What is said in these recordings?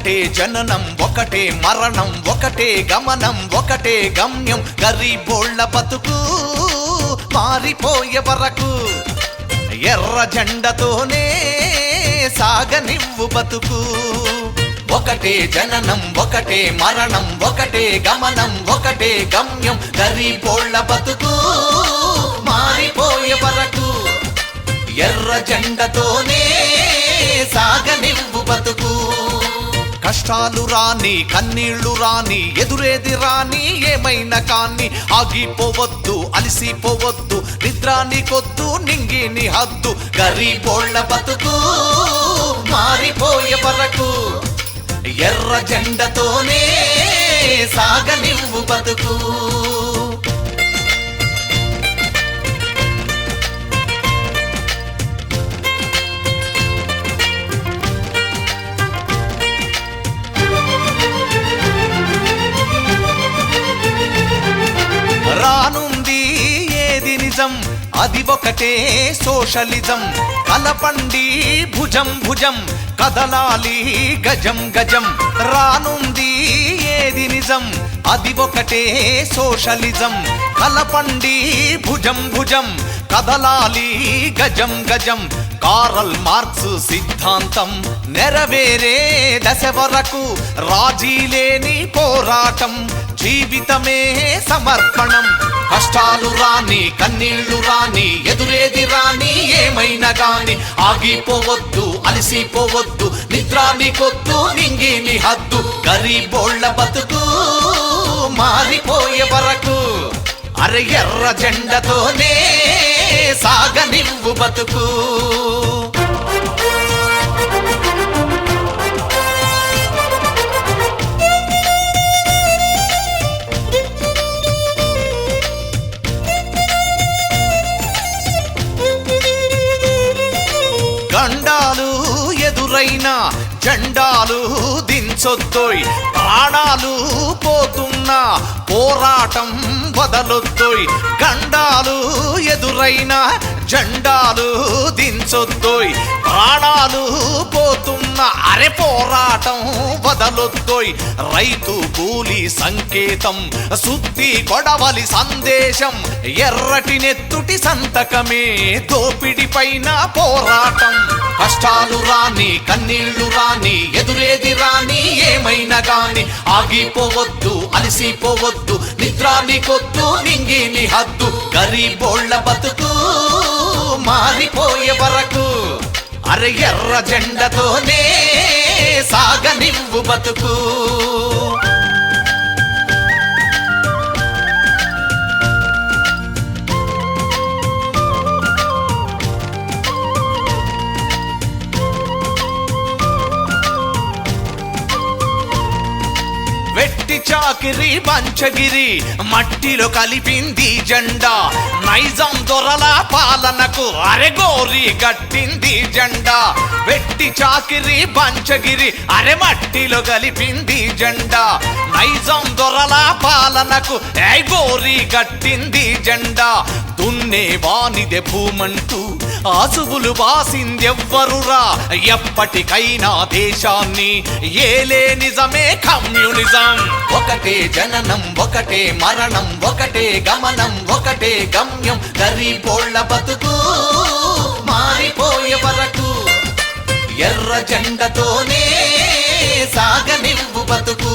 ఒకటే జననం ఒకటే మరణం ఒకటే గమనం ఒకటే గమ్యం గరీబోళ్ళ బతుకు మారిపోయే వరకు ఎర్ర జెండతోనే సాగనివ్వు బతుకు ఒకటే జననం ఒకటే మరణం ఒకటే గమనం ఒకటే గమ్యం గరీబోళ్ళ బతుకు మారిపోయే వరకు ఎర్ర జెండతోనే సాగనివ్వు బతుకు కష్టాలు రాని కన్నీళ్లు రాని ఎదురేది రాని ఏమైనా కాని ఆగిపోవద్దు అలసిపోవద్దు నిద్రానికొద్దు నింగిని హద్దు గరీబోళ్ళ బతుకు మారిపోయే వరకు ఎర్ర జెండతోనే సాగనివ్వు బతుకు రానుంది ఏది నిజం అది ఒకటే సోషలిజం కలపండి భుజం భుజం కదలాలి గజం గజం రానుంది ఏది నిజం అది ఒకటే సోషలిజం కలపండి భుజం భుజం కదలాలి గజం గజం కారల్ మార్క్స్ సిద్ధాంతం నెరవేరే దశ వరకు రాజీ లేని పోరాటం జీవితమే సమర్పణం కష్టాలు రాని కన్నీళ్లు రాని ఎదురేది రాని ఏమైనా గాని ఆగిపోవద్దు అలసిపోవద్దు నిద్రానికొద్దు నింగిని హద్దు గరీబోళ్ళ బతుకు మారిపోయే వరకు అరే ఎర్ర జెండతోనే సాగనివ్వు బతుకు గండాలు ఎదురైనా జెండాలు దించొద్దోయ్ ప్రాణాలు పోతున్నా పోరాటం వదలొద్దోయ్ గండాలు ఎదురైనా జెండాలు దించొద్దోయ్ ప్రాణాలు పోతున్నా అరే పోరాటం వదలొద్దోయ్ రైతు కూలి సంకేతం సుత్తి కొడవలి సందేశం ఎర్రటి నెత్తుటి సంతకమే దోపిడి పైన పోరాటం కష్టాలు రాని కన్నీళ్లు రాని ఎదురేది రాని ఏమైనా గాని ఆగిపోవద్దు అలసిపోవద్దు నిద్రానికొద్దు నింగిని హద్దు గరీబోళ్ళ బతుకు మారిపోయే వరకు అరే ఎర్ర జెండతోనే సాగనివ్వు బతుకు వెట్టి చాకిరి పంచగిరి మట్టిలో కలిపింది జెండా నైజాం దొరల పాలనకు అరెగోరి గట్టింది జెండా వెట్టి చాకిరి పంచగిరి అరె మట్టిలో కలిపింది జెండా నైజాం దొరల పాలనకు గోరి గట్టింది జెండా దున్నే వానిదే భూమంటూ ఆసువులు బాసిందెవ్వరురా ఎప్పటికైనా దేశాన్ని ఏలే నిజమే కమ్యూనిజం ఒకటే జననం ఒకటే మరణం ఒకటే గమనం ఒకటే గమ్యం గరీబోళ్ళ బతుకు మారిపోయే వరకు ఎర్ర జెండతోనే సాగనివ్వు బతుకు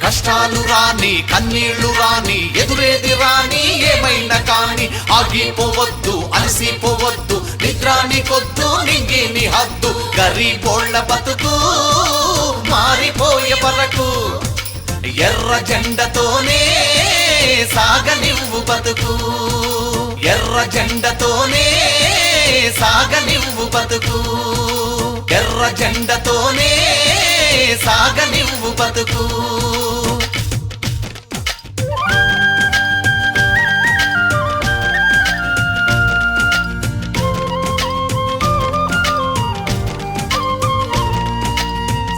కష్టాలు రాని కన్నీళ్లు రాని ఎదురేది రాని ఏమైనా కాని ఆగిపోవద్దు అలసిపోవద్దు నిద్రానికొద్దు నింగిని హద్దు గరీబోళ్ళ బతుకు మారిపోయే వరకు ఎర్ర జెండతోనే సాగనివ్వు బతుకు ఎర్ర జెండతోనే సాగనివ్వు బతుకు ఎర్ర జెండతోనే సాగనివ్వు బతుకు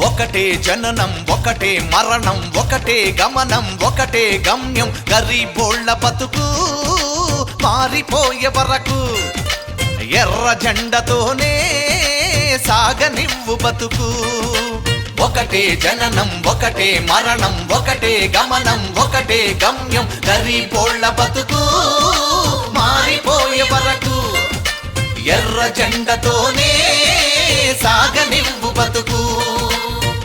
ఒకటే జననం ఒకటే మరణం ఒకటే గమనం ఒకటే గమ్యం గరీబోళ్ళ బతుకు మారిపోయే వరకు ఎర్ర జెండతోనే సాగనివ్వు బతుకు ఒకటే జననం ఒకటే మరణం ఒకటే గమనం ఒకటే గమ్యం గరీబోళ్ళ బతుకు మారిపోయే వరకు ఎర్ర జెండతోనే సాగనివ్వు బతుకు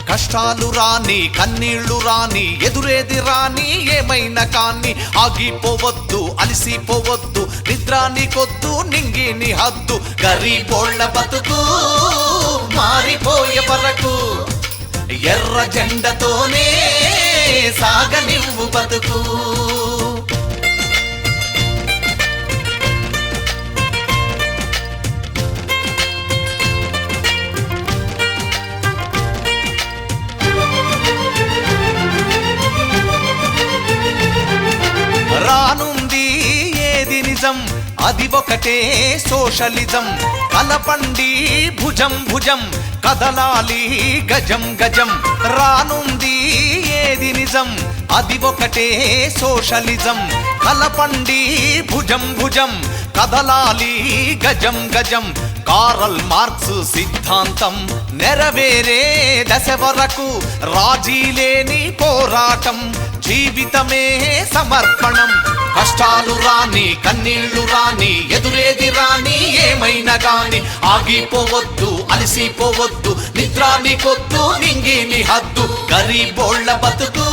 కష్టాలు రాని కన్నీళ్లు రాని ఎదురేది రాని ఏమైనా కాని ఆగిపోవద్దు అలసిపోవద్దు నిద్రానికొద్దు నింగిని హద్దు గరీబోళ్ళ బతుకు మారిపోయే వరకు ఎర్ర జెండతోనే సాగనివ్వు బతుకు రానుంది ఏది నిజం అది ఒకటే సోషలిజం కలపండి భుజం భుజం కదలాలి గజం గజం రానుంది ఏది నిజం అది ఒకటే సోషలిజం కలపండి భుజం భుజం కదలాలి గజం గజం కారల్ మార్క్స్ సిద్ధాంతం నెరవేరే దశ వరకు రాజీ లేని పోరాటం జీవితమే సమర్పణం కష్టాలు రాని కన్నీళ్లు రాని ఎదురేది రాని ఏమైనా గాని ఆగిపోవద్దు అలసిపోవద్దు నిద్రానికొద్దు నింగిని హద్దు గరీబోళ్ళ బతుకు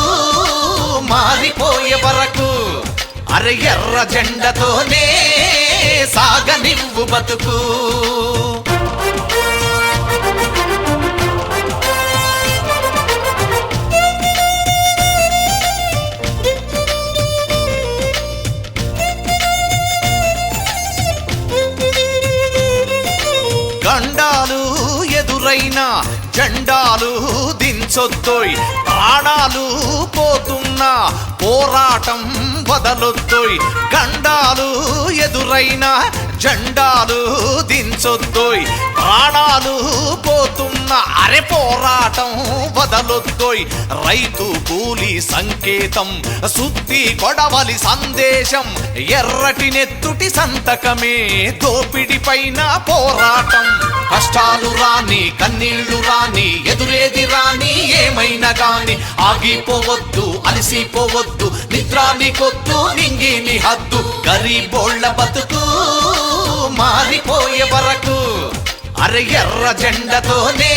మారిపోయే వరకు అరే ఎర్ర జెండతోనే సాగనివ్వు బతుకు గండాలు ఎదురైనా జెండాలు దించొద్దోయ్ ప్రాణాలు పోతున్నా పోరాటం వదలొద్దోయ్ గండాలు ఎదురైనా జెండాలు దించొద్దోయ్ ప్రాణాలు పోతున్నా అరే పోరాటం వదలొద్దోయ్ రైతు కూలి సంకేతం సుత్తి కొడవలి సందేశం ఎర్రటి నెత్తుటి సంతకమే దోపిడి పైన పోరాటం కష్టాలు రాని కన్నీళ్లు రాని ఎదురేది రాని ఏమైనా గాని ఆగిపోవద్దు అలసిపోవద్దు నిద్రానికొద్దు నింగిని హద్దు గరీబోళ్ళ బతుకు మారిపోయే వరకు అరే ఎర్ర జెండతోనే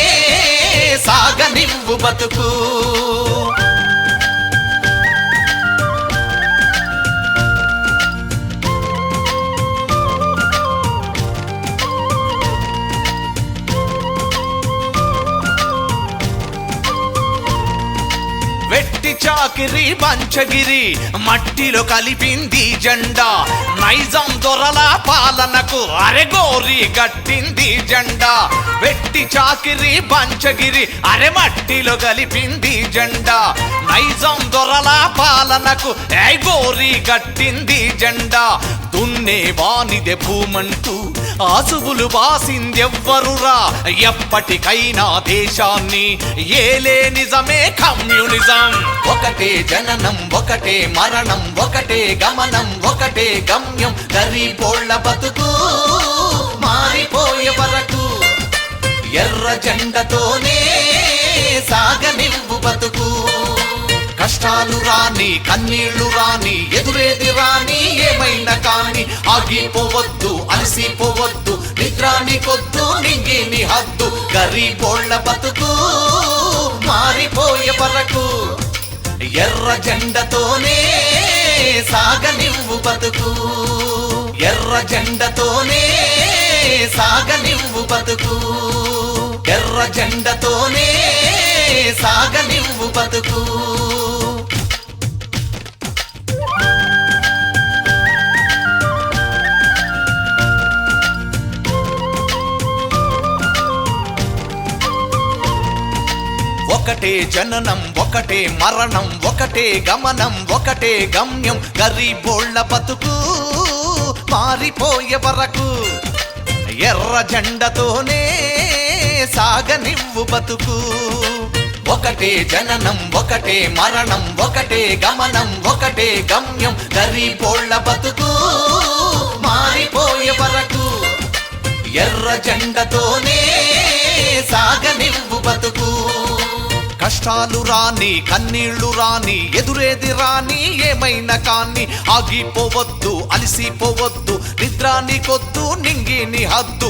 సాగనివ్వు బతుకు వెట్టి చాకిరి పంచగిరి మట్టిలో కలిపింది జెండా నైజాం దొరల పాలనకు అరెగోరి గట్టింది జెండా వెట్టి చాకిరి పంచగిరి అరె మట్టిలో కలిపింది జెండా నైజాం దొరల పాలనకు గోరి గట్టింది జెండా దున్నే వానిదే భూమంటూ ఆసువులు బాసిందెవ్వరురా ఎప్పటికైనా దేశాన్ని ఏలే నిజమే కమ్యూనిజం ఒకటే జననం ఒకటే మరణం ఒకటే గమనం ఒకటే గమ్యం గరీబోళ్ళ బతుకు మారిపోయే వరకు ఎర్ర జెండతోనే సాగనివ్వు బతుకు కష్టాలు రాని కన్నీళ్లు రాని ఎదురేది రాని ఏమైనా కాని ఆగిపోవద్దు అలసిపోవద్దు నిద్రానికొద్దు నింగిని హద్దు గరీబోళ్ళ బతుకు మారిపోయే వరకు ఎర్ర జెండతోనే సాగనివ్వు బతుకు ఎర్ర జెండతోనే సాగనివ్వు బతుకు ఎర్ర జెండతోనే సాగనివ్వు బతుకు ఒకటే జననం ఒకటే మరణం ఒకటే గమనం ఒకటే గమ్యం గరీబోళ్ళ బతుకు మారిపోయే వరకు ఎర్ర జెండతోనే సాగనివ్వు బతుకు ఒకటే జననం ఒకటే మరణం ఒకటే గమనం ఒకటే గమ్యం గరీబోళ్ళ బతుకు మారిపోయే వరకు ఎర్ర జెండతోనే సాగనివ్వు బతుకు కష్టాలు రాని కన్నీళ్లు రాని ఎదురేది రాని ఏమైనా కాని ఆగిపోవద్దు అలిసిపోవద్దు నిద్ర నీకొద్దు నింగి నీ హద్దు